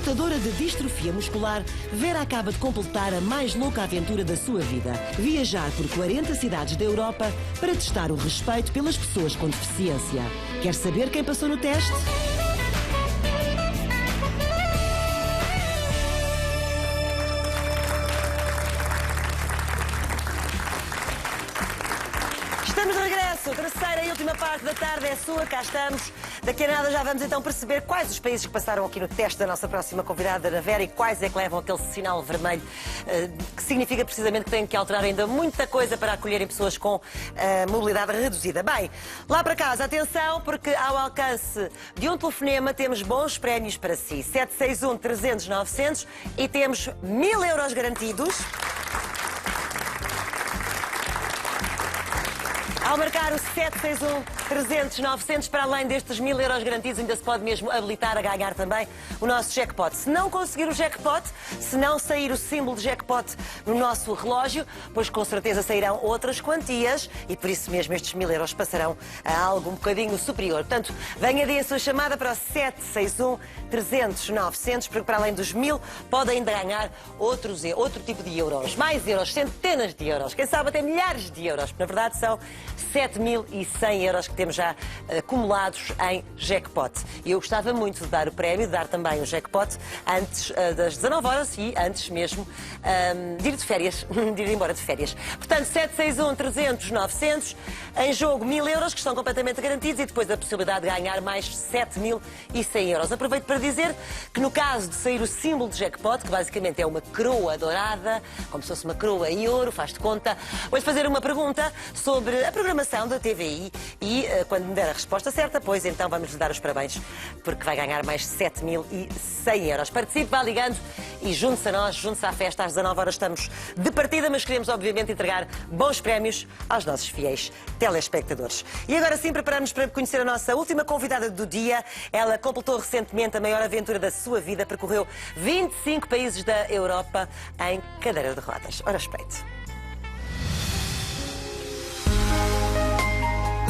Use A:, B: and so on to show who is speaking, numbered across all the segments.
A: Portadora de distrofia muscular, Vera acaba de completar a mais louca aventura da sua vida. Viajar por 40 cidades da Europa para testar o respeito pelas pessoas com deficiência. Quer saber quem passou no teste? Estamos de regresso, terceira e última parte da tarde é sua, cá estamos. Daqui a nada já vamos então perceber quais os países que passaram aqui no teste da nossa próxima convidada, Ana Vera, e quais é que levam aquele sinal vermelho, que significa precisamente que têm que alterar ainda muita coisa para acolherem pessoas com mobilidade reduzida. Bem, lá para casa, atenção, porque ao alcance de um telefonema temos bons prémios para si. 761-300-900 e temos 1000 euros garantidos. Ao marcar o 761-300-900, para além destes 1000 euros garantidos, ainda se pode mesmo habilitar a ganhar também o nosso jackpot. Se não conseguir o jackpot, se não sair o símbolo de jackpot no nosso relógio, pois com certeza sairão outras quantias e por isso mesmo estes 1000 euros passarão a algo um bocadinho superior. Portanto, venha daí a sua chamada para o 761-300-900, porque para além dos 1000 pode ainda ganhar outro tipo de euros. Mais euros, centenas de euros, quem sabe até milhares de euros. Na verdade são 7.100 euros que temos já acumulados em jackpot. E eu gostava muito de dar o prémio, de dar também o jackpot antes das 19 horas e antes mesmo de ir de férias, de ir embora de férias. Portanto, 761-300-900, em jogo 1000 euros que estão completamente garantidos e depois a possibilidade de ganhar mais 7.100 euros. Aproveito para dizer que no caso de sair o símbolo de jackpot, que basicamente é uma coroa dourada, como se fosse uma coroa em ouro, faz de conta, vou-lhe fazer uma pergunta sobre a programação da TVI e quando me der a resposta certa, pois então vamos lhe dar os parabéns, porque vai ganhar mais 7.100 euros. Participe, vá ligando e junte-se a nós, junte-se à festa. Às 19 horas estamos de partida, mas queremos obviamente entregar bons prémios aos nossos fiéis telespectadores. E agora sim, preparamos para conhecer a nossa última convidada do dia. Ela completou recentemente a maior aventura da sua vida, percorreu 25 países da Europa em cadeira de rodas. Ora, respeito.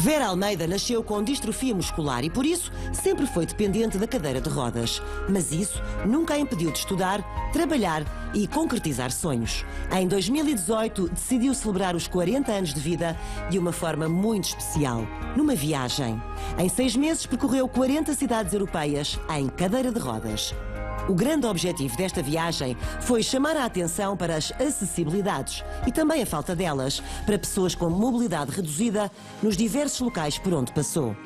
A: Vera Almeida nasceu com distrofia muscular e, por isso, sempre foi dependente da cadeira de rodas. Mas isso nunca a impediu de estudar, trabalhar e concretizar sonhos. Em 2018, decidiu celebrar os 40 anos de vida de uma forma muito especial, numa viagem. Em 6 meses, percorreu 40 cidades europeias em cadeira de rodas. O grande objetivo desta viagem foi chamar a atenção para as acessibilidades e também a falta delas para pessoas com mobilidade reduzida nos diversos locais por onde passou.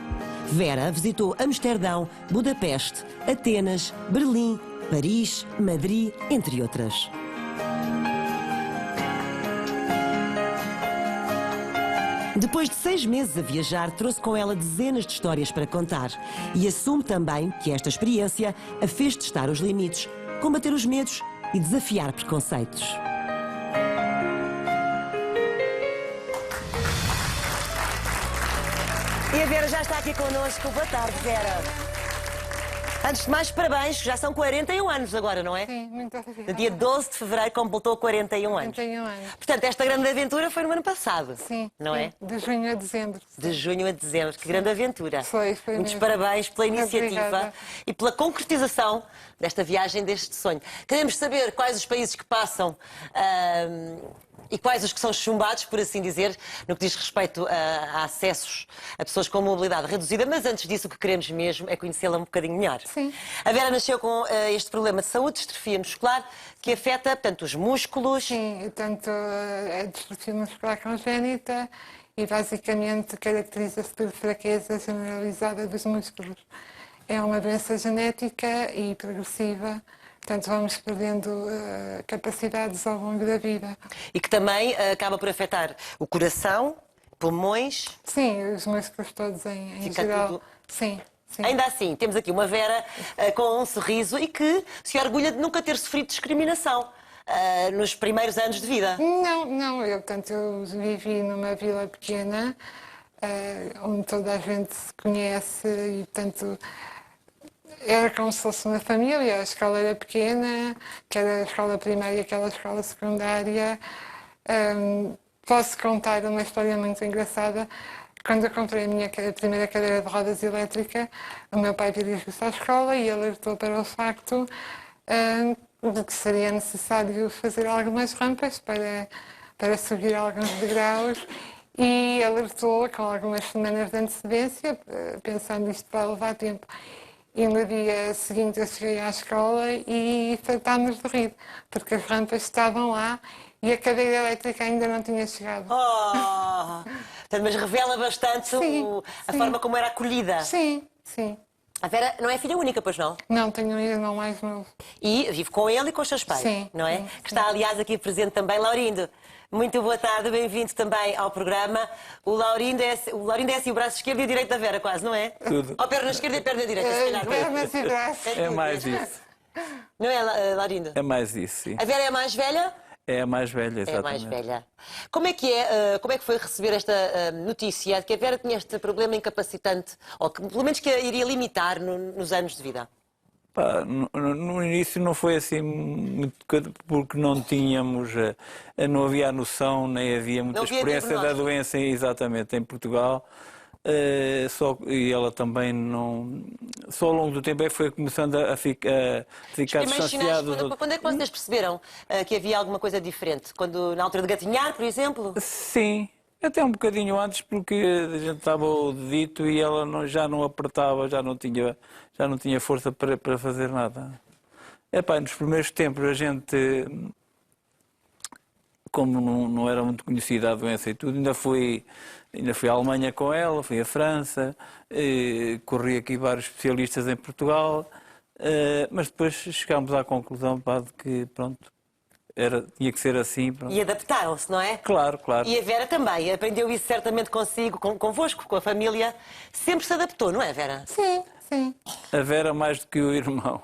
A: Vera visitou Amsterdão, Budapeste, Atenas, Berlim, Paris, Madrid, entre outras. Depois de 6 meses a viajar, trouxe com ela dezenas de histórias para contar e assume também que esta experiência a fez testar os limites, combater os medos e desafiar preconceitos. E a Vera já está aqui connosco. Boa tarde, Vera. Antes de mais, parabéns, já são 41 anos agora, não é?
B: Sim, muito obrigada.
A: No dia 12 de fevereiro completou 41 anos.
B: 41 anos.
A: Portanto, esta grande aventura foi no ano passado.
B: Sim.
A: Não
B: sim,
A: é?
B: de junho a dezembro.
A: De junho a dezembro. Que grande aventura.
B: Foi
A: Muitos
B: mesmo.
A: parabéns pela iniciativa
B: Obrigada.
A: e pela concretização desta viagem, deste sonho. Queremos saber quais os países que passam e quais os que são chumbados, por assim dizer, no que diz respeito a acessos a pessoas com mobilidade reduzida, mas antes disso o que queremos mesmo é conhecê-la um bocadinho melhor.
B: Sim.
A: A Vera nasceu com este problema de saúde, distrofia muscular, que afeta, portanto, os músculos.
B: Sim, tanto a distrofia muscular congénita e basicamente caracteriza-se por fraqueza generalizada dos músculos. É uma doença genética e progressiva. Portanto, vamos perdendo capacidades ao longo da vida.
A: E que também acaba por afetar o coração, pulmões.
B: Sim, os músculos todos em
A: Fica
B: geral.
A: tudo-
B: Sim, sim.
A: Ainda assim, temos aqui uma Vera com um sorriso e que se orgulha de nunca ter sofrido discriminação nos primeiros anos de vida.
B: Não, eu vivi numa vila pequena, onde toda a gente se conhece e, portanto, era como se fosse uma família. A escola era pequena, quer a escola primária, quer a escola secundária. Posso contar uma história muito engraçada. Quando eu comprei a minha primeira cadeira de rodas elétrica, o meu pai dirigiu-se à escola e alertou para o facto de que seria necessário fazer algumas rampas para subir alguns degraus e alertou com algumas semanas de antecedência, pensando isto vai levar tempo. E no dia seguinte eu cheguei à escola e fartámos de rir, porque as rampas estavam lá e a cadeira elétrica ainda não tinha chegado.
A: Oh! Portanto, mas revela bastante a forma como era acolhida.
B: Sim, sim.
A: A Vera não é filha única, pois não?
B: Não, tenho um irmão mais novo.
A: E vive com ele e com os seus pais,
B: Sim,
A: não é?
B: sim,
A: Que está, aliás, aqui presente também. Laurindo, muito boa tarde, bem-vindo também ao programa. O Laurindo é assim, o braço esquerdo e o direito da Vera, quase, não é?
C: Tudo.
A: Ou perna esquerda e perna direita, se calhar, não é?
B: Pernas e braços.
C: É mais isso.
A: Não é, Laurindo?
C: É mais isso, sim.
A: A Vera é a mais velha?
C: É a mais velha,
A: É a
C: exatamente.
A: mais velha. Como é que foi receber esta notícia de que a Vera tinha este problema incapacitante, ou que pelo menos que a iria limitar nos anos de vida?
C: Pá, no início não foi assim muito, porque não tínhamos, não havia a noção, nem havia muita
A: Não havia
C: experiência da
A: diagnóstico.
C: doença exatamente em Portugal. E ela também não. Só ao longo do tempo é que foi começando a ficar
A: Primeiros sinais,
C: distanciado.
A: quando é que vocês perceberam que havia alguma coisa diferente? Na altura de gatinhar, por exemplo?
C: Sim, até um bocadinho antes, porque a gente estava o dedito e ela já não apertava, já não tinha força para fazer nada. Epá, nos primeiros tempos a gente, como não era muito conhecida a doença e tudo, ainda fui à Alemanha com ela, fui à França, corri aqui vários especialistas em Portugal, mas depois chegámos à conclusão, pá, de que pronto, tinha que ser assim. Pronto.
A: E adaptaram-se, não é?
C: Claro, claro.
A: E a Vera também, aprendeu isso certamente consigo, convosco, com a família. Sempre se adaptou, não é, Vera?
B: Sim, sim.
C: A Vera mais do que o irmão.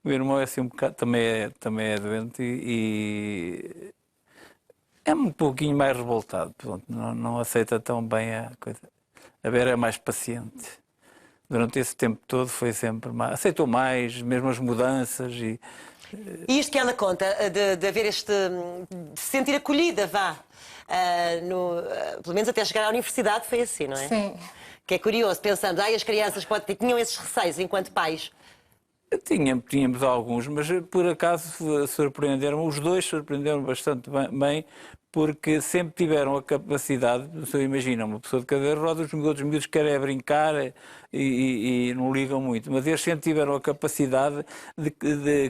C: O irmão é assim um bocado, também é doente e é um pouquinho mais revoltado. Pronto, não aceita tão bem a coisa. A Vera é mais paciente. Durante esse tempo todo foi sempre mais. Aceitou mais, mesmo as mudanças e.
A: E isto que ela conta, de haver de se sentir acolhida, vá, pelo menos até chegar à universidade foi assim, não é?
B: Sim.
A: Que é curioso, pensando, as crianças tinham esses receios enquanto pais.
C: Tínhamos alguns, mas por acaso surpreenderam, os dois surpreenderam bastante bem, porque sempre tiveram a capacidade, você imagina, uma pessoa de cadeira de rodas, os outros miúdos querem brincar e não ligam muito, mas eles sempre tiveram a capacidade de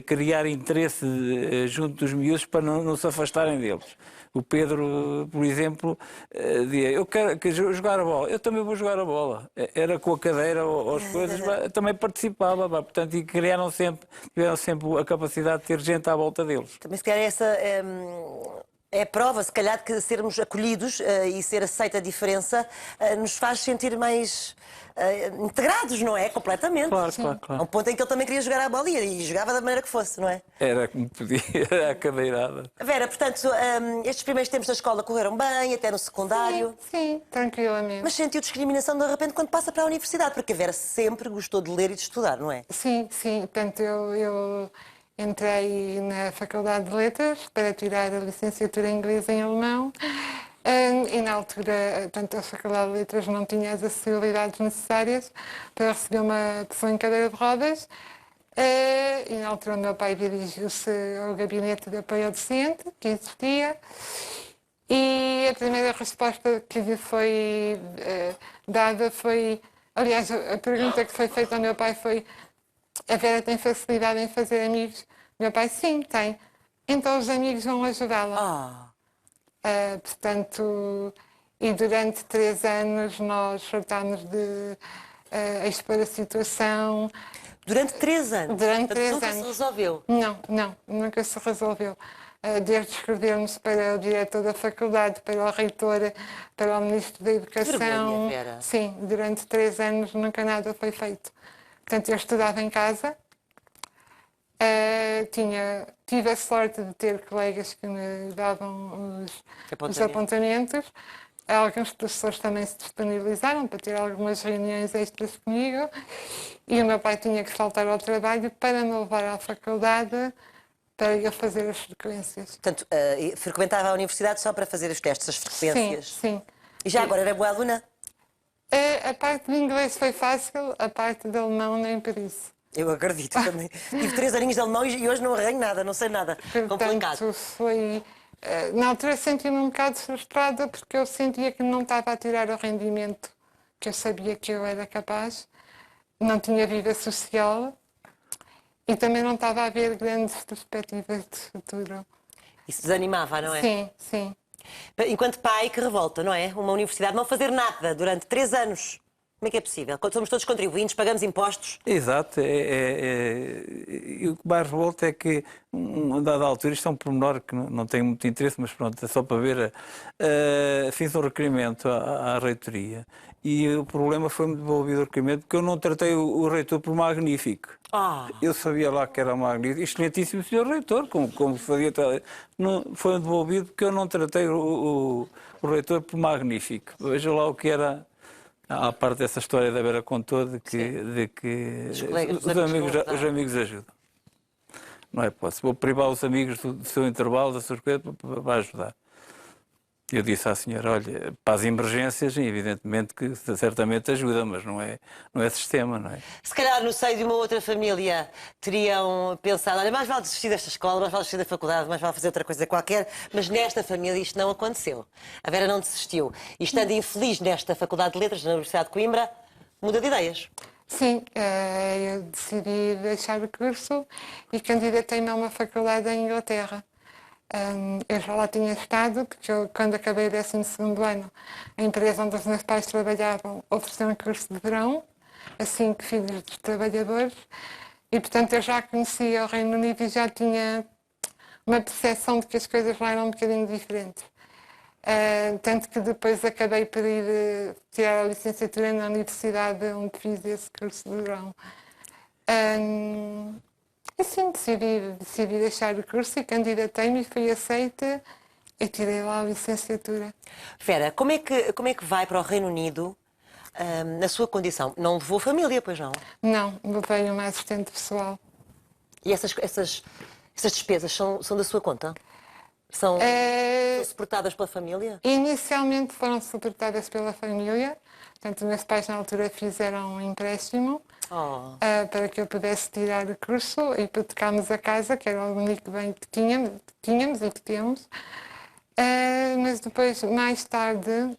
C: criar interesse junto dos miúdos para não se afastarem deles. O Pedro, por exemplo, dizia, eu quero jogar a bola, eu também vou jogar a bola. Era com a cadeira ou as coisas, também participava, portanto, e tiveram sempre a capacidade de ter gente à volta deles.
A: Também se calhar essa é a prova, se calhar, de que sermos acolhidos e ser aceita a diferença nos faz sentir mais integrados, não é? Completamente.
C: Claro.
A: A um ponto em que ele também queria jogar a bola e jogava da maneira que fosse, não é?
C: Era como podia, era a cadeirada.
A: Vera, portanto, estes primeiros tempos na escola correram bem, até no secundário.
B: Sim, tranquilamente.
A: Mas sentiu discriminação de repente quando passa para a universidade, porque a Vera sempre gostou de ler e de estudar, não é?
B: Sim. Portanto, eu entrei na Faculdade de Letras para tirar a licenciatura em Inglês e em Alemão. E na altura, tanto a Faculdade de Letras não tinha as acessibilidades necessárias para receber uma pessoa em cadeira de rodas. E na altura o meu pai dirigiu-se ao gabinete de apoio ao deficiente, que existia, e a primeira resposta que lhe foi dada foi... Aliás, a pergunta que foi feita ao meu pai foi: a Vera tem facilidade em fazer amigos? Meu pai, sim, tem. Então os amigos vão ajudá-la. Portanto, e durante 3 anos nós tratámos de expor a situação.
A: Durante 3 anos?
B: Durante 3
A: nunca
B: anos.
A: se resolveu?
B: Não, nunca se resolveu. Desde escrevermos para o diretor da faculdade, para o reitor, para o ministro da Educação.
A: Vergonha, Vera.
B: Sim, durante 3 anos nunca nada foi feito. Portanto, eu estudava em casa. Tive a sorte de ter colegas que me davam os apontamentos. Alguns professores também se disponibilizaram para ter algumas reuniões extras comigo. E o meu pai tinha que faltar ao trabalho para me levar à faculdade para eu fazer as frequências.
A: Portanto, frequentava a universidade só para fazer os testes, as frequências?
B: Sim.
A: E já agora era boa aluna?
B: A parte de inglês foi fácil, a parte de alemão nem por isso.
A: Eu acredito também. Tive 3 aninhos de alemão e hoje não arranho nada, não sei nada. Complicado.
B: Portanto, foi. Na altura senti-me um bocado frustrada porque eu sentia que não estava a tirar o rendimento que eu sabia que eu era capaz, não tinha vida social e também não estava a ver grandes perspectivas de futuro.
A: Isso desanimava, não é?
B: Sim, sim.
A: Enquanto pai, que revolta, não é? Uma universidade não fazer nada durante 3 anos. Como é que é possível? Quando somos todos contribuintes, pagamos impostos.
C: Exato. E o que mais revolta é que, a dada altura, isto é um pormenor que não tem muito interesse, mas pronto, é só para ver. Fiz um requerimento à reitoria e o problema foi-me devolvido o requerimento porque eu não tratei o reitor por magnífico. Eu sabia lá que era magnífico. Excelentíssimo senhor reitor, como fazia. Foi-me devolvido porque eu não tratei o reitor por magnífico. Veja lá o que era. À parte dessa história da Vera contou de que os amigos ajudam. Não é possível. Vou privar os amigos do seu intervalo, das suas coisas, para ajudar. Eu disse à senhora, olha, para as emergências, evidentemente que certamente ajuda, mas não é sistema, não é?
A: Se calhar no seio de uma outra família teriam pensado, olha, mais vale desistir desta escola, mais vale desistir da faculdade, mais vale fazer outra coisa qualquer, mas nesta família isto não aconteceu. A Vera não desistiu. E estando infeliz nesta Faculdade de Letras, na Universidade de Coimbra, muda de ideias.
B: Sim, eu decidi deixar o curso e candidatei-me a uma faculdade em Inglaterra. Eu já lá tinha estado, porque quando acabei o 12º ano, a empresa onde os meus pais trabalhavam ofereceu um curso de verão, assim que filhos dos trabalhadores, e portanto eu já conhecia o Reino Unido e já tinha uma percepção de que as coisas lá eram um bocadinho diferentes. Tanto que depois acabei por ir tirar a licenciatura na universidade onde fiz esse curso de verão. Assim decidi deixar o curso e candidatei-me e fui aceita e tirei lá a licenciatura.
A: Vera, como é que vai para o Reino Unido na sua condição? Não levou família, pois não?
B: Não, levei uma assistente pessoal.
A: E essas despesas são da sua conta? São suportadas pela família?
B: Inicialmente foram suportadas pela família, portanto, os meus pais na altura fizeram um empréstimo para que eu pudesse tirar o curso e hipotecámos a casa, que era o único bem que tínhamos e que temos. Mas depois, mais tarde,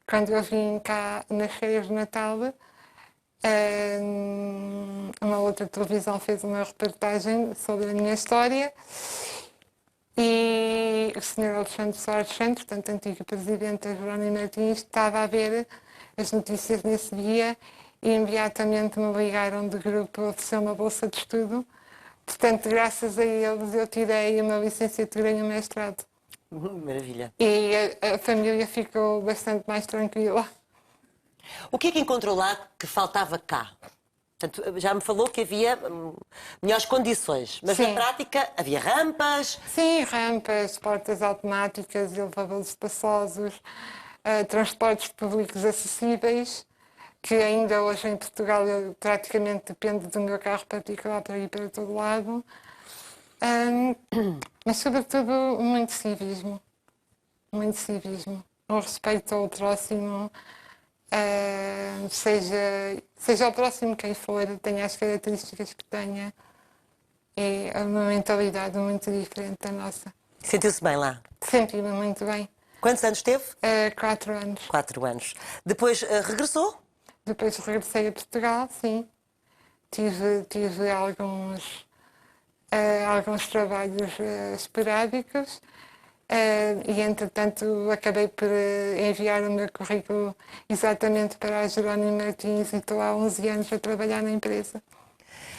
B: quando eu vim cá nas férias de Natal, uma outra televisão fez uma reportagem sobre a minha história e o Sr. Alexandre Soares Santos, portanto, antigo presidente da Jerónimo Martins, estava a ver as notícias nesse dia e imediatamente me ligaram do grupo a oferecer uma bolsa de estudo. Portanto, graças a eles, eu tirei uma licenciatura e um mestrado.
A: Maravilha.
B: E a família ficou bastante mais tranquila.
A: O que é que encontrou lá que faltava cá? Portanto, já me falou que havia melhores condições, mas
B: Sim.
A: na prática havia rampas.
B: Sim, rampas, portas automáticas, elevadores espaçosos, transportes públicos acessíveis, que ainda hoje em Portugal eu praticamente dependo do meu carro particular para ir para todo lado. Mas, sobretudo, muito civismo. Muito civismo. Um respeito ao próximo, seja o próximo quem for, tenha as características que tenha. É uma mentalidade muito diferente da nossa.
A: Sentiu-se bem lá?
B: Senti-me muito bem.
A: Quantos anos teve?
B: 4 anos.
A: 4 anos. Depois regressou?
B: Depois regressei a Portugal, sim. Tive alguns trabalhos esporádicos e, entretanto, acabei por enviar o meu currículo exatamente para a Jerónimo Martins e estou há 11 anos a trabalhar na empresa.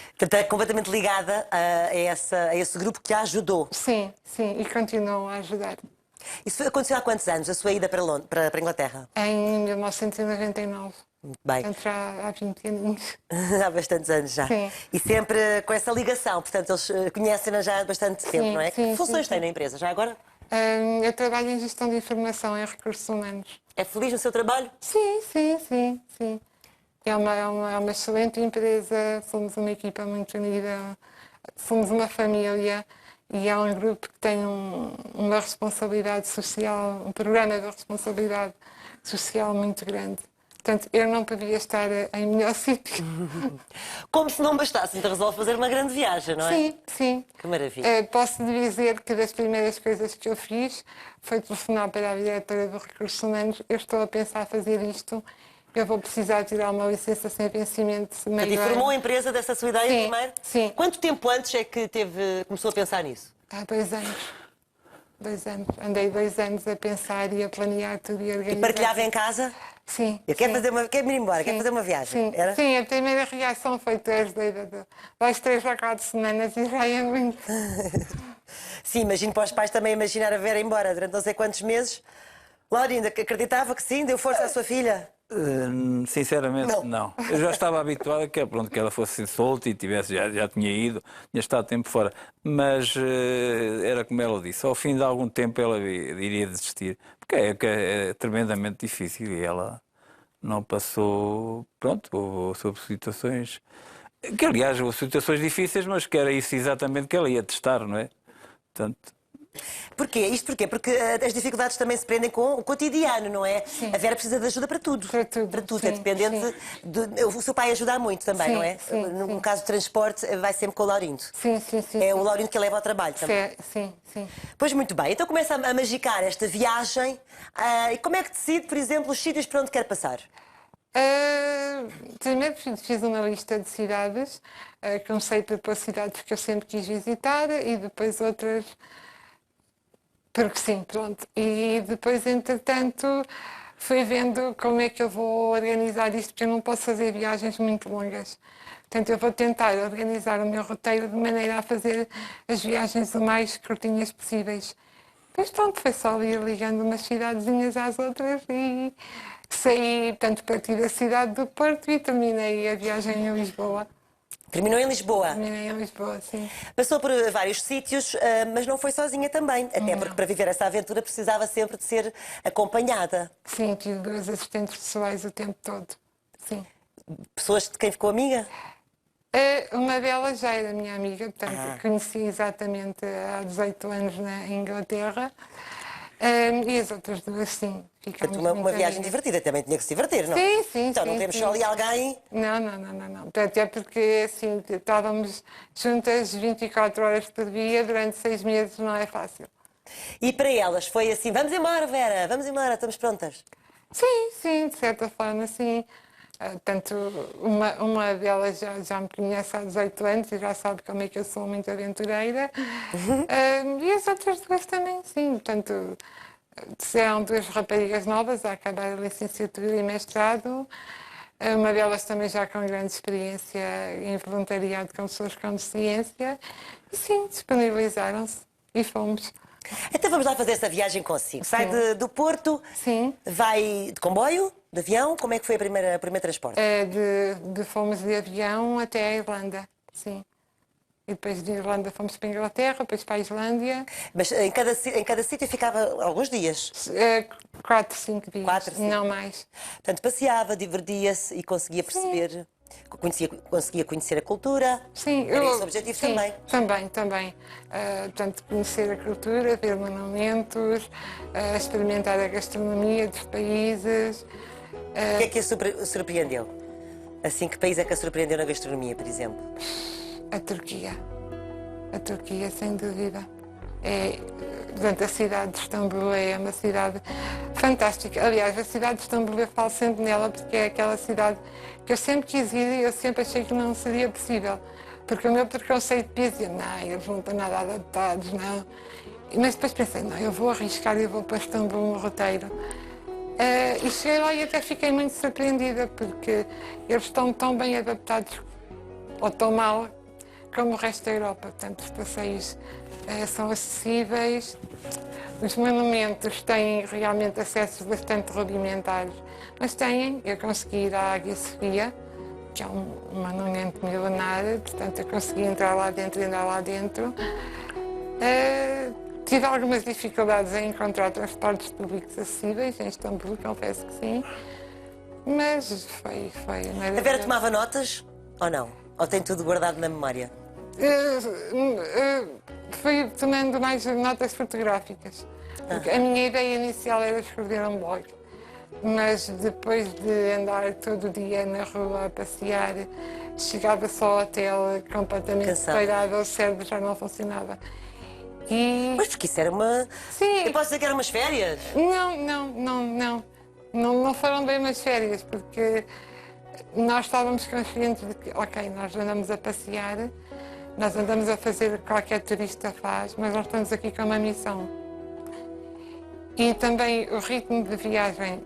A: Portanto, é completamente ligada a esse grupo que a ajudou.
B: Sim, sim, e continuam a ajudar.
A: Isso aconteceu há quantos anos, a sua ida para a Inglaterra?
B: Em 1999.
A: Muito bem.
B: Portanto, já há 20 anos.
A: Há bastantes anos já.
B: Sim.
A: E sempre com essa ligação, portanto, eles conhecem-na já há bastante tempo, não é?
B: Sim,
A: Que funções
B: sim,
A: tem na empresa já agora?
B: Eu trabalho em gestão de informação e recursos humanos.
A: É feliz no seu trabalho?
B: Sim, sim, sim, sim. É uma excelente empresa, somos uma equipa muito unida, somos uma família e é um grupo que tem uma responsabilidade social, um programa de responsabilidade social muito grande. Portanto, eu não podia estar em melhor sítio.
A: Como se não bastasse, então resolve fazer uma grande viagem, não é?
B: Sim, sim.
A: Que maravilha.
B: Posso dizer que das primeiras coisas que eu fiz foi telefonar para a diretora do Recursos Humanos. Eu estou a pensar fazer isto. Eu vou precisar tirar uma licença sem vencimento.
A: Portanto, e formou a empresa dessa sua ideia
B: Sim,
A: primeiro?
B: sim.
A: Quanto tempo antes é que começou a pensar nisso?
B: Há 2 anos. 2 anos. Andei 2 anos a pensar e a planear tudo e a organizar.
A: E partilhava em casa?
B: Sim.
A: Eu quero
B: sim.
A: quero ir embora, quero
B: Sim,
A: fazer uma viagem.
B: Sim,
A: Era?
B: sim, a primeira reação foi: tu és doida. Vais 3 ou 4 semanas e já é muito.
A: Sim, imagino para os pais também imaginar a Vera embora durante não sei quantos meses. Laurinda, que acreditava que sim, deu força à sua filha?
C: Sinceramente, não. Eu já estava habituado a que, pronto, que ela fosse solta e já tinha ido, tinha estado tempo fora. Mas era como ela disse, ao fim de algum tempo ela iria desistir. Porque é tremendamente difícil e ela não passou, pronto, sobre situações... Que, aliás, situações difíceis, mas que era isso exatamente que ela ia testar, não é? Portanto...
A: Porquê? Isto porquê? Porque as dificuldades também se prendem com o cotidiano, não é?
B: Sim.
A: A Vera precisa de ajuda para tudo.
B: Para tudo,
A: Para tudo.
B: sim,
A: É dependente o seu pai ajuda muito também,
B: Sim,
A: não é?
B: sim,
A: no
B: sim.
A: caso do transporte, vai sempre com o Laurindo.
B: Sim, sim, sim.
A: É o Laurindo que a leva ao trabalho também.
B: Sim, sim.
A: Pois muito bem, então começa a magicar esta viagem. E como é que decide, por exemplo, os sítios para onde quer passar?
B: Primeiro fiz uma lista de cidades, comecei por cidades que eu sempre quis visitar e depois outras, porque sim, pronto. E depois, entretanto, fui vendo como é que eu vou organizar isto, porque eu não posso fazer viagens muito longas. Portanto, eu vou tentar organizar o meu roteiro de maneira a fazer as viagens o mais curtinhas possíveis. Mas pronto, foi só ir ligando umas cidadezinhas às outras e saí, portanto, parti da cidade do Porto e terminei a viagem em Lisboa.
A: Terminou em Lisboa.
B: Terminei em Lisboa, sim.
A: Passou por vários sítios, mas não foi sozinha também. Até porque para viver essa aventura precisava sempre de ser acompanhada.
B: Sim, tive 2 assistentes pessoais o tempo todo. Sim.
A: Pessoas de quem ficou amiga?
B: Uma delas já era minha amiga, portanto, conheci exatamente há 18 anos na Inglaterra. E as outras 2, sim, ficámos
A: Portanto, uma
B: muito
A: viagem
B: amigas.
A: divertida, também tinha que se divertir, não?
B: Sim, sim,
A: Então
B: sim,
A: não temos
B: sim.
A: só ali alguém.
B: Não. Até porque, assim, estávamos juntas 24 horas por dia durante 6 meses, não é fácil.
A: E para elas foi assim: vamos embora, Vera, vamos embora, estamos prontas.
B: Sim, de certa forma, sim. Tanto uma delas já me conhece há 18 anos e já sabe como é que eu sou muito aventureira. E as outras 2 também, sim. Portanto, serão 2 raparigas novas a acabar a licenciatura e mestrado. Uma delas também já com grande experiência em voluntariado com pessoas com deficiência. E sim, disponibilizaram-se e fomos.
A: Então vamos lá fazer essa viagem consigo. Sai do Porto,
B: Sim.
A: vai de comboio, de avião. Como é que foi o primeiro transporte?
B: Fomos de avião até a Irlanda, sim. E depois de Irlanda fomos para a Inglaterra, depois para a Islândia.
A: Mas em cada sítio ficava alguns dias.
B: 4, 5 dias,
A: 4, 5.
B: não mais.
A: Portanto, passeava, divertia-se e conseguia perceber, conseguia conhecer a cultura.
B: Sim,
A: Era esse o objetivo
B: sim,
A: também.
B: Também. Portanto, conhecer a cultura, ver monumentos, experimentar a gastronomia dos países.
A: O que é que a surpreendeu? Assim, que país é que a surpreendeu na gastronomia, por exemplo?
B: A Turquia. A Turquia, sem dúvida. Portanto, a cidade de Istambul é uma cidade fantástica. Aliás, a cidade de Istambul, eu falo sempre nela porque é aquela cidade que eu sempre quis ir e eu sempre achei que não seria possível. Porque o meu preconceito dizia, não, eles não estão nada adaptados, não. Mas depois pensei, não, eu vou arriscar e vou para Istambul no roteiro. E cheguei lá e até fiquei muito surpreendida porque eles estão tão bem adaptados, ou tão mal, como o resto da Europa. Portanto, os passeios são acessíveis, os monumentos têm realmente acessos bastante rudimentares, mas têm. Eu consegui ir à Águia Sofia, que é um monumento milenar, portanto eu consegui entrar lá dentro e andar lá dentro. Tive algumas dificuldades em encontrar transportes públicos acessíveis em Istambul, confesso que sim, mas foi
A: A Vera tomava notas ou não? Ou tem tudo guardado na memória?
B: Fui tomando mais notas fotográficas. Porque a minha ideia inicial era escrever um blog. mas depois de andar todo o dia na rua a passear, chegava só ao hotel completamente
A: Cansada.
B: desesperada, o cérebro já não funcionava. E
A: Mas porque isso era uma...
B: sim,
A: Eu posso dizer que eram umas férias?
B: não foram bem umas férias, porque nós estávamos conscientes de que, ok, nós andamos a passear, nós andamos a fazer o que qualquer turista faz, mas nós estamos aqui com uma missão. E também o ritmo de viagem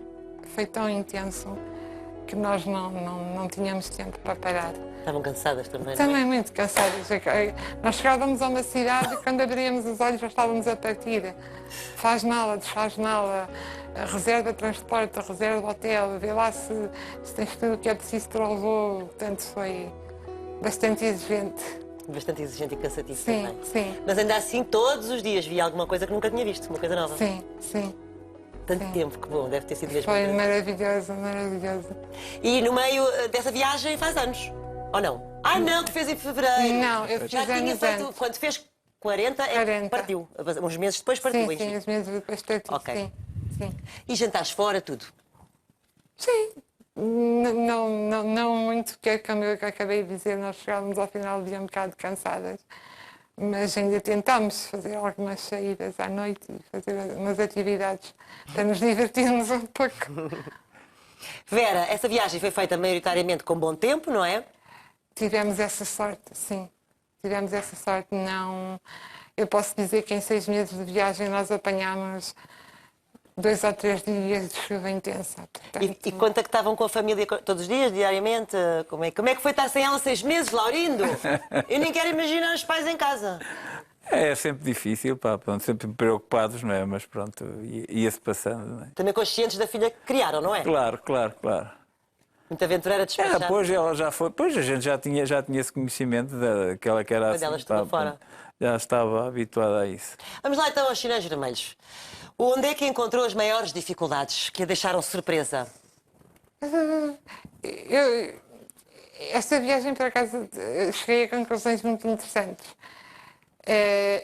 B: foi tão intenso que nós não tínhamos tempo para parar.
A: Estavam cansadas também, não é?
B: Também muito cansados. Nós chegávamos a uma cidade e quando abríamos os olhos já estávamos a partir. Faz mala, desfaz mala, reserva transporte, reserva hotel, vê lá se tens tudo o que é preciso para o voo. Portanto, foi bastante exigente.
A: Bastante exigente e cansativo
B: Sim,
A: também.
B: sim.
A: Mas ainda assim, todos os dias via alguma coisa que nunca tinha visto, uma coisa nova.
B: Sim, sim.
A: Tanto
B: sim.
A: tempo, que bom, deve ter sido mesmo.
B: Foi maravilhoso, maravilhoso.
A: E no meio dessa viagem faz anos, ou não? Ah, não, que fez em fevereiro.
B: Não, eu fiz
A: Já tinha
B: anos
A: feito,
B: antes.
A: quando fez 40,
B: 40.
A: partiu. Uns meses depois partiu,
B: Sim,
A: enfim.
B: sim, os meses depois partiu,
A: Ok.
B: sim, sim.
A: E jantares fora, tudo.
B: Sim, não muito, que é como eu acabei de dizer, nós chegávamos ao final do dia um bocado cansadas, mas ainda tentámos fazer algumas saídas à noite e fazer umas atividades para nos divertirmos um pouco.
A: Vera, essa viagem foi feita maioritariamente com bom tempo, não é?
B: Tivemos essa sorte, sim, tivemos essa sorte, não... Eu posso dizer que em 6 meses de viagem nós apanhámos 2 ou 3 dias de chuva intensa. Portanto,
A: E contactavam com a família todos os dias, diariamente? Como é que foi estar sem ela 6 meses, Laurindo? Eu nem quero imaginar os pais em casa.
C: É sempre difícil, pá, pronto, sempre preocupados, não é? Mas pronto, ia-se passando, não é?
A: Também conscientes da filha que criaram, não é?
C: Claro, claro, claro.
A: Muito aventureira despachada.
C: Depois ela já foi, pois a gente já tinha esse conhecimento daquela que era
A: Quando
C: assim,
A: ela estava
C: pá,
A: fora.
C: pronto, já estava habituada a isso.
A: Vamos lá então aos sinais vermelhos. Onde é que encontrou as maiores dificuldades que a deixaram surpresa?
B: Esta viagem, por acaso, cheguei a conclusões muito interessantes.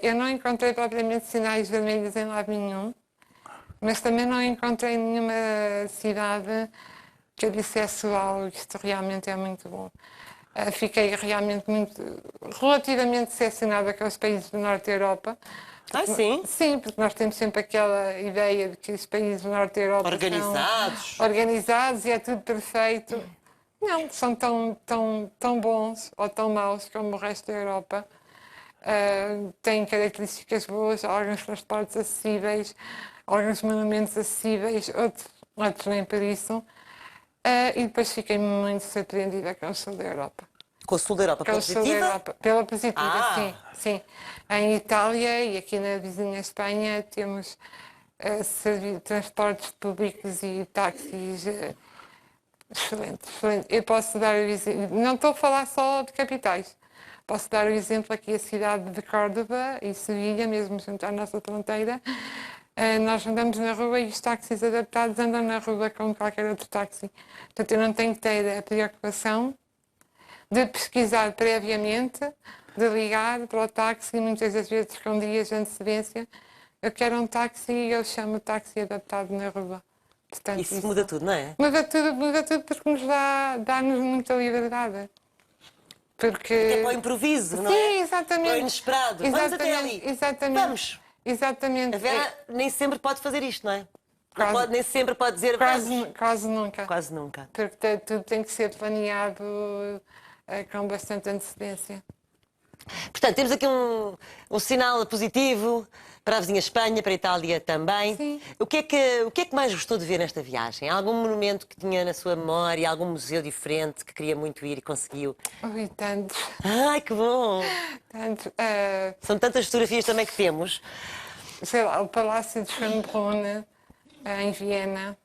B: Eu não encontrei propriamente sinais vermelhos em lado nenhum, mas também não encontrei nenhuma cidade que eu dissesse, uau, isto realmente é muito bom. Fiquei realmente relativamente decepcionada com os países do Norte da Europa.
A: Ah, sim?
B: Sim, porque nós temos sempre aquela ideia de que os países do Norte da Europa
A: Organizados.
B: são organizados e é tudo perfeito. Não, são tão bons ou tão maus como o resto da Europa. Têm características boas, alguns transportes acessíveis, alguns monumentos acessíveis, outros nem por isso. E depois fiquei muito surpreendida com o sul da Europa.
A: Com o sul da Europa,
B: Com
A: pela
B: o sul da
A: positiva?
B: Europa, pela positiva,
A: Ah.
B: sim, sim. Em Itália e aqui na vizinha Espanha temos transportes públicos e táxis excelentes, excelente. Eu posso dar o exemplo, não estou a falar só de capitais, posso dar o exemplo aqui a cidade de Córdoba e Sevilha, mesmo junto à nossa fronteira. Nós andamos na rua e os táxis adaptados andam na rua como qualquer outro táxi. Portanto, eu não tenho que ter a preocupação de pesquisar previamente, de ligar para o táxi, muitas das vezes com dias de antecedência. Eu quero um táxi e eu chamo o táxi adaptado na rua. Portanto,
A: Isso muda tudo, não é?
B: muda tudo porque dá-nos muita liberdade. Porque...
A: Até para o improviso, não é?
B: Sim, exatamente.
A: Para o inesperado. Vamos até ali.
B: Exatamente.
A: Vamos.
B: Exatamente.
A: A Vera nem sempre pode fazer isto, não é?
B: Quase.
A: Nem sempre pode dizer vamos.
B: Quase nunca.
A: Quase nunca.
B: Porque tudo tem que ser planeado com bastante antecedência.
A: Portanto, temos aqui um sinal positivo para a vizinha Espanha, para a Itália também.
B: Sim.
A: O que é que mais gostou de ver nesta viagem? Algum monumento que tinha na sua memória, algum museu diferente que queria muito ir e conseguiu?
B: Ui, tantos.
A: Ai, que bom!
B: Tantos.
A: São tantas fotografias também que temos.
B: Sei lá, o Palácio de Schönbrunn, em Viena.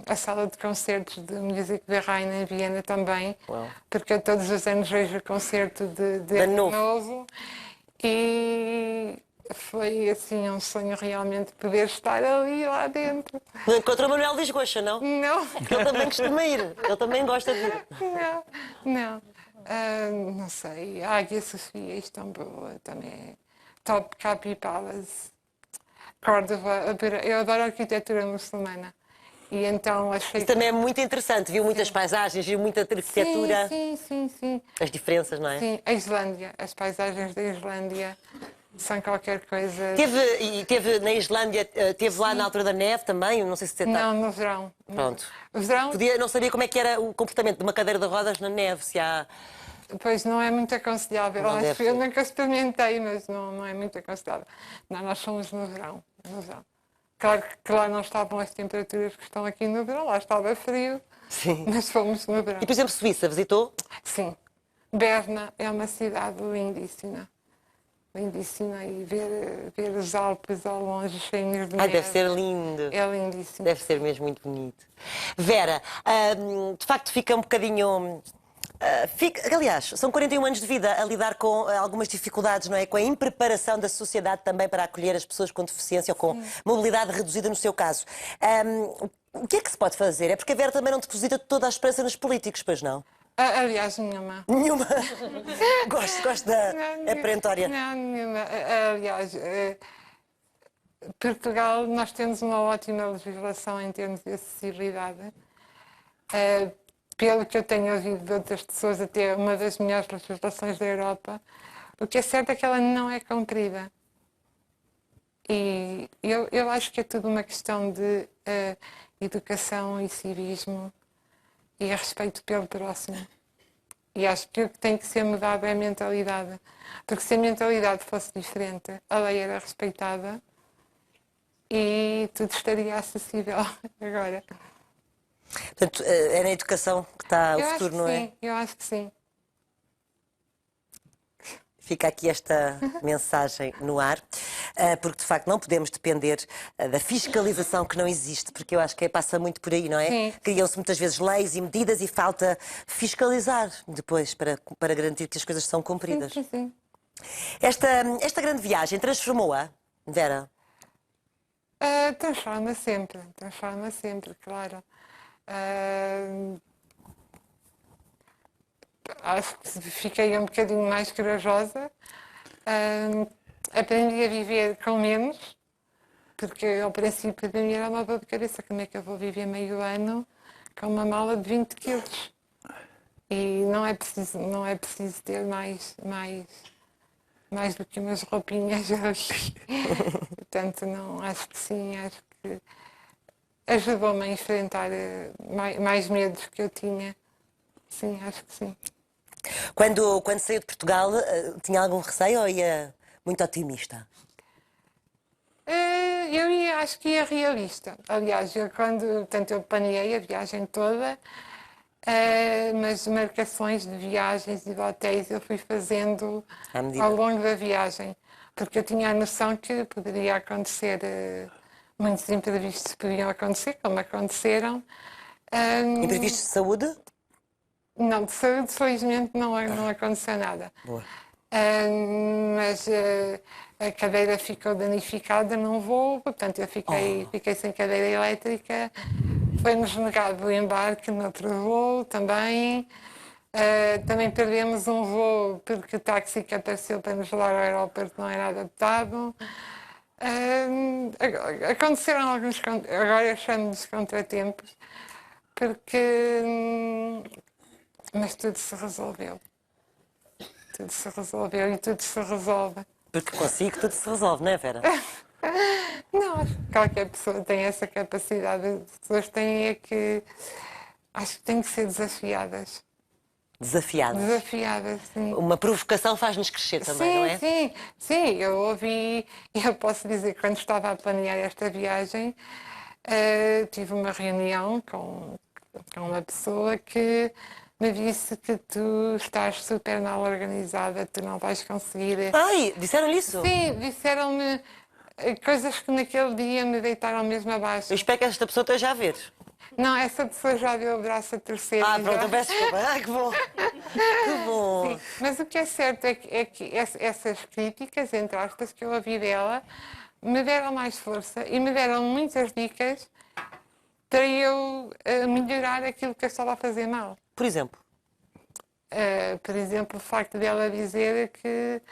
B: A sala de concertos de Musikverein em Viena também,
A: Uau.
B: porque eu todos os anos vejo o concerto de Ano Novo e foi assim um sonho realmente poder estar ali lá dentro.
A: Não encontrou Manuel Lisgocha, não?
B: Não,
A: Ele também costuma ir. Ele também gosta de ir.
B: não. Não sei, a Águia Sofia, Istambul, também Topkapi Palace, Córdoba, eu adoro a arquitetura muçulmana. E então achei
A: Isso também é muito interessante, viu muitas paisagens, viu muita arquitetura,
B: sim.
A: as diferenças, não é?
B: Sim, a Islândia, as paisagens da Islândia são qualquer coisa.
A: Teve na Islândia, teve lá na altura da neve também, não sei se você está...
B: Não, no verão.
A: Pronto.
B: O verão,
A: Não sabia como é que era o comportamento de uma cadeira de rodas na neve, se há...
B: pois não é muito aconselhável.
A: Não deve
B: Acho que eu
A: ser.
B: nunca experimentei, mas não é muito aconselhável. Não, nós somos no verão. No verão. Claro que lá não estavam as temperaturas que estão aqui no verão, lá estava frio,
A: Sim.
B: mas fomos no verão.
A: E, por exemplo, Suíça, visitou?
B: Sim. Berna é uma cidade lindíssima. Lindíssima e ver os Alpes ao longe cheios de neve.
A: Deve ser lindo.
B: É lindíssimo.
A: Deve ser mesmo muito bonito. Vera, de facto fica um bocadinho... aliás, são 41 anos de vida a lidar com algumas dificuldades, não é? Com a impreparação da sociedade também para acolher as pessoas com deficiência ou com mobilidade reduzida, no seu caso. O que é que se pode fazer? É porque a Vera também não deposita toda a esperança nos políticos, pois não?
B: Aliás, nenhuma.
A: Nenhuma. Gosto da perentória.
B: Não, nenhuma. Aliás, Portugal, nós temos uma ótima legislação em termos de acessibilidade. Pelo que eu tenho ouvido de outras pessoas, até uma das melhores legislações da Europa. O que é certo é que ela não é cumprida. E eu acho que é tudo uma questão de educação e civismo e respeito pelo próximo. E acho que o que tem que ser mudado é a mentalidade. Porque se a mentalidade fosse diferente, a lei era respeitada e tudo estaria acessível agora.
A: Portanto, é na educação que está o futuro, não é?
B: Sim, eu acho que sim.
A: Fica aqui esta mensagem no ar, porque de facto não podemos depender da fiscalização que não existe, porque eu acho que passa muito por aí, não é?
B: Sim.
A: Criam-se muitas vezes leis e medidas e falta fiscalizar depois para garantir que as coisas são cumpridas.
B: Sim.
A: Esta grande viagem transformou-a, Vera?
B: Transforma sempre, claro. Acho que fiquei um bocadinho mais corajosa. Aprendi a viver com menos, porque ao princípio para mim era uma dor de cabeça. Como é que eu vou viver meio ano com uma mala de 20 quilos? E não é preciso ter mais do que umas roupinhas ali. Portanto, não, acho que sim, acho que ajudou-me a enfrentar mais medos que eu tinha. Sim, acho que sim.
A: Quando saiu de Portugal, tinha algum receio ou ia muito otimista?
B: Acho que ia realista. Aliás, eu planeei a viagem toda, mas marcações de viagens e de hotéis eu fui fazendo ao longo da viagem, porque eu tinha a noção que poderia acontecer, muitos imprevistos podiam acontecer, como aconteceram.
A: Imprevistos de saúde?
B: Não, de saúde, felizmente, não aconteceu nada.
A: Boa.
B: Mas a cadeira ficou danificada num voo, portanto eu fiquei sem cadeira elétrica. Foi-nos negado o embarque noutro voo também. Também perdemos um voo porque o táxi que apareceu para nos levar ao aeroporto não era adaptado. Aconteceram alguns, agora eu chamo-lhes contratempos, mas tudo se resolveu. Tudo se resolveu e tudo se resolve.
A: Porque consigo tudo se resolve, não é, Vera?
B: Não, acho que qualquer pessoa tem essa capacidade. As pessoas têm acho que têm que ser desafiadas.
A: Desafiada.
B: Desafiadas, sim.
A: Uma provocação faz-nos crescer também, não é?
B: Sim. Eu ouvi, eu posso dizer que quando estava a planear esta viagem, tive uma reunião com uma pessoa que me disse que tu estás super mal organizada, tu não vais conseguir.
A: Ai, disseram-lhe isso?
B: Sim, disseram-me coisas que naquele dia me deitaram mesmo abaixo.
A: Eu espero que esta pessoa esteja a ver.
B: Não, essa pessoa já deu o braço a torcer.
A: Pronto, eu peço desculpa. Que bom. Que bom.
B: Sim, mas o que é certo é que essas críticas, entre aspas, que eu ouvi dela, me deram mais força e me deram muitas dicas para eu melhorar aquilo que eu estava a fazer mal.
A: Por exemplo?
B: Por exemplo, o facto dela dizer que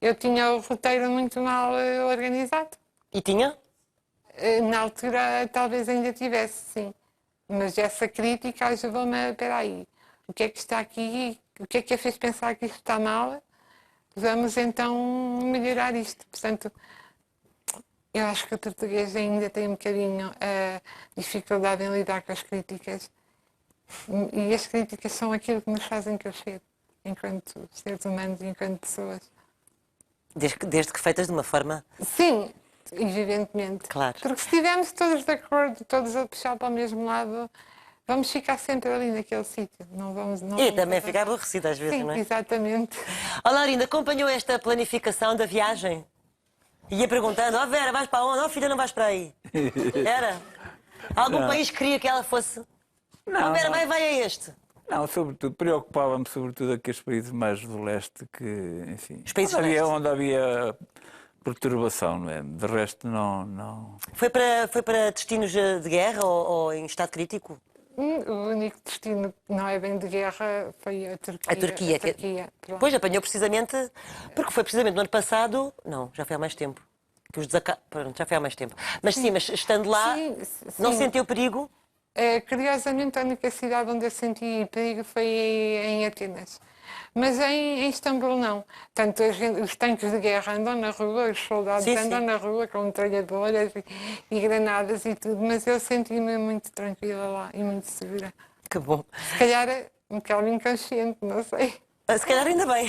B: eu tinha o roteiro muito mal organizado.
A: E tinha?
B: Na altura talvez ainda tivesse, sim. Mas essa crítica ajudou-me a, espera aí, o que é que está aqui, o que é que a fez pensar que isto está mal? Vamos então melhorar isto. Portanto, eu acho que o português ainda tem um bocadinho a dificuldade em lidar com as críticas. E as críticas são aquilo que nos fazem crescer, enquanto seres humanos e enquanto pessoas.
A: Desde que feitas de uma forma...
B: Sim, evidentemente.
A: Claro.
B: Porque se estivermos todos de acordo, todos a puxar para o mesmo lado, vamos ficar sempre ali naquele sítio. Não vamos, não
A: E
B: vamos
A: também
B: avançar.
A: ficar aborrecida às vezes,
B: Sim,
A: não é?
B: exatamente.
A: Olá, Laurinda, acompanhou esta planificação da viagem? Ia perguntando, Vera, vais para onde? Filha, não vais para aí. Era? Algum país queria que ela fosse?
C: Não,
A: Vera,
C: não.
A: vai a este.
C: Não, sobretudo, preocupava-me sobretudo aqueles países mais do leste que, enfim,
A: Os países
C: onde havia perturbação, não é? De resto, não.
A: Foi para destinos de guerra ou em estado crítico?
B: O único destino que não é bem de guerra foi a Turquia.
A: A Turquia.
B: Pronto.
A: Pois, apanhou precisamente... Porque foi precisamente no ano passado... Não, já foi há mais tempo. Que os Pronto, já foi há mais tempo. Mas sim, mas estando lá,
B: Sim,
A: não
B: sim.
A: sentiu perigo?
B: Curiosamente, a única cidade onde eu senti perigo foi em Atenas. Mas em Istambul não. Tanto os tanques de guerra andam na rua, os soldados
A: Sim,
B: andam
A: sim.
B: na rua com metralhadoras e granadas e tudo, mas eu senti-me muito tranquila lá e muito segura.
A: Que bom.
B: Se calhar um bocado inconsciente, não sei.
A: Se calhar ainda bem.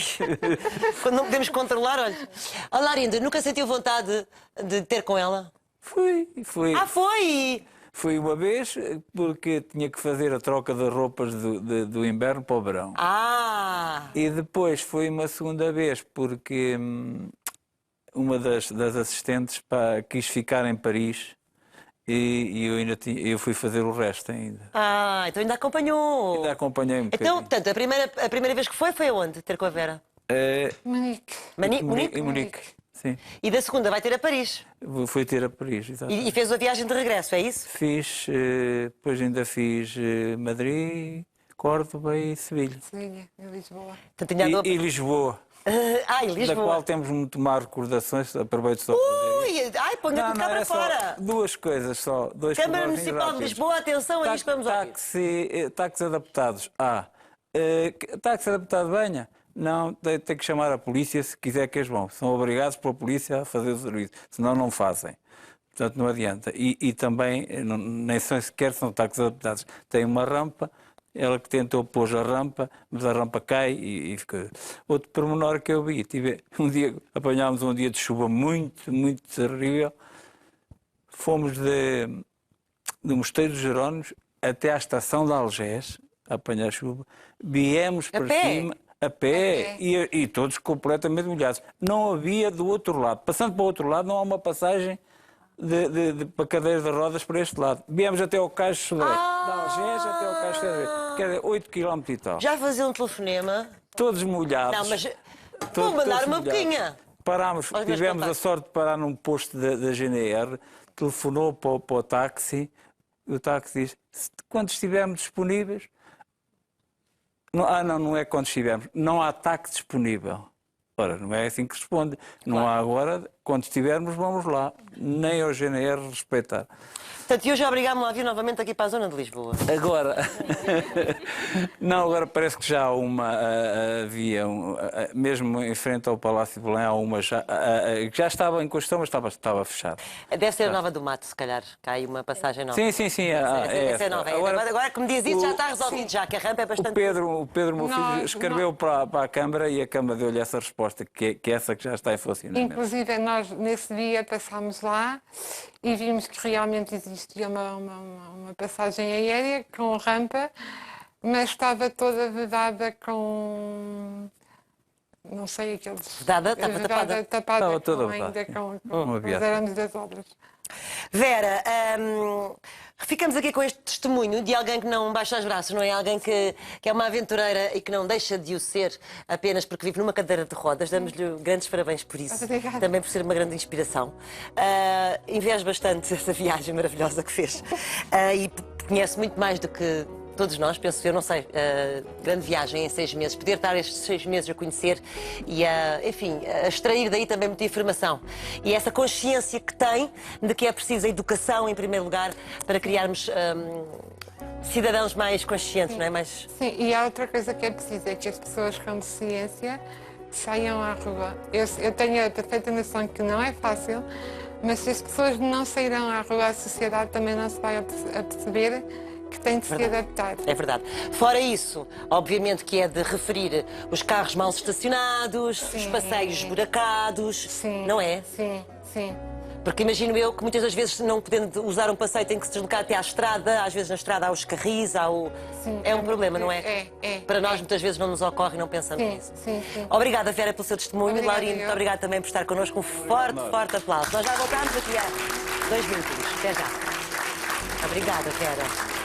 A: Quando não podemos controlar, olha. Olá, Laurinda, nunca sentiu vontade de ter com ela?
C: Fui.
A: Ah, foi!
C: Fui uma vez porque tinha que fazer a troca de roupas do inverno para o verão.
A: Ah!
C: E depois foi uma segunda vez porque uma das assistentes quis ficar em Paris e eu fui fazer o resto ainda.
A: Ah, então ainda acompanhou.
C: Ainda acompanhei um
A: Então,
C: bocadinho.
A: portanto, a primeira vez que foi aonde? Ter com a Vera?
B: Munique.
A: Munique?
C: Em Munique, sim.
A: E da segunda vai ter a Paris.
C: Fui ter a Paris, exatamente.
A: E fez a viagem de regresso, é isso?
C: Fiz, depois ainda fiz Madrid, Córdoba e Sevilha.
B: Sevilha, em Lisboa.
A: Portanto, tinha andado...
C: E Lisboa,
A: Ai,
C: da
A: Lisboa.
C: qual temos muito mais recordações, aproveito só para dizer isso.
A: Ui, ai, ponha tudo cá para
C: era só
A: fora.
C: duas coisas só. Dois
A: Câmara
C: pormenores
A: Municipal de
C: rápidos.
A: Lisboa, atenção, é isto que vamos ouvir.
C: Táxis adaptados. Táxi adaptado venha. Não, tem que chamar a polícia se quiser que eles vão. São obrigados pela polícia a fazer o serviço, senão não fazem. Portanto, não adianta. E também, nem são sequer são táxis adaptados. Tem uma rampa, ela que tentou pôr a rampa, mas a rampa cai e fica. Outro pormenor que eu vi, apanhámos um dia de chuva muito, muito terrível. Fomos de Mosteiro dos Jerónimos até à estação de Algés, a apanhar chuva. Viemos para
A: pé?
C: cima, a pé, e todos completamente molhados. Não havia do outro lado. Passando para o outro lado, não há uma passagem para cadeiras de rodas para este lado. Viemos até ao Cais de Sodré. Da Algés até ao Cais de Sodré. Que era 8 km e tal.
A: Já fazia um telefonema?
C: Todos molhados.
A: Não, mas...
C: Todos-
A: Vou mandar
C: todos
A: uma
C: molhados.
A: boquinha.
C: Parámos,
A: Aos meus
C: tivemos a
A: contactos.
C: sorte de parar num posto da GNR, telefonou para o táxi, e o táxi diz, quando estivermos disponíveis... Não é quando estivermos, não há táxi disponível. Ora, não é assim que responde. Não há agora, quando estivermos, vamos lá. Nem ao GNR respeitar.
A: Portanto, e hoje obrigámos-me a vir novamente aqui para a zona de Lisboa.
C: Agora, não, agora parece que já há havia, mesmo em frente ao Palácio de Belém, há uma que já estava em construção, mas estava fechada.
A: Deve ser a Nova do Mato, se calhar. Cá há aí uma passagem nova.
C: Sim,
A: Essa é nova. Agora que me diz isso, já está resolvido já, que a rampa é bastante...
C: O Pedro, meu filho, escreveu para a Câmara e a Câmara deu-lhe essa resposta, que é essa que já está em funcionamento.
B: Inclusive, nós nesse dia passámos lá e vimos que realmente existia uma passagem aérea com rampa, mas estava toda vedada com... não sei, aqueles...
A: Vedada? Estava tapada?
B: Tapada
C: Estava toda
B: com,
C: vedada.
B: ainda com
C: Não havia.
B: os arames das obras.
A: Vera, ficamos aqui com este testemunho de alguém que não baixa os braços, não é? Alguém que é uma aventureira e que não deixa de o ser apenas porque vive numa cadeira de rodas. Damos-lhe grandes parabéns por isso.
B: Obrigada.
A: Também por ser uma grande inspiração. Invejo bastante essa viagem maravilhosa que fez. E conhece muito mais do que todos nós, penso eu, não sei, grande viagem em 6 meses, poder estar estes 6 meses a conhecer e enfim, a extrair daí também muita informação. E essa consciência que tem de que é preciso a educação, em primeiro lugar, para criarmos cidadãos mais conscientes, não é? Mais...
B: Sim, e há outra coisa que é preciso, é que as pessoas com deficiência saiam à rua. Eu tenho a perfeita noção que não é fácil, mas se as pessoas não saírão à rua, a sociedade também não se vai a perceber que tem de se adaptar.
A: É verdade. Fora isso, obviamente que é de referir os carros mal estacionados, os passeios esburacados, não é?
B: Sim, sim.
A: Porque imagino eu que muitas das vezes, não podendo usar um passeio, tem que se deslocar até à estrada, às vezes na estrada há os carris,
B: Sim,
A: é um problema, não é? Para nós muitas vezes não nos ocorre e não pensamos nisso.
B: Sim, sim.
A: Obrigada, Vera, pelo seu testemunho.
B: Obrigada,
A: Laurindo, muito obrigada também por estar connosco. Um forte aplauso. Nós já voltamos aqui a 2 minutos. Até já. Obrigada, Vera.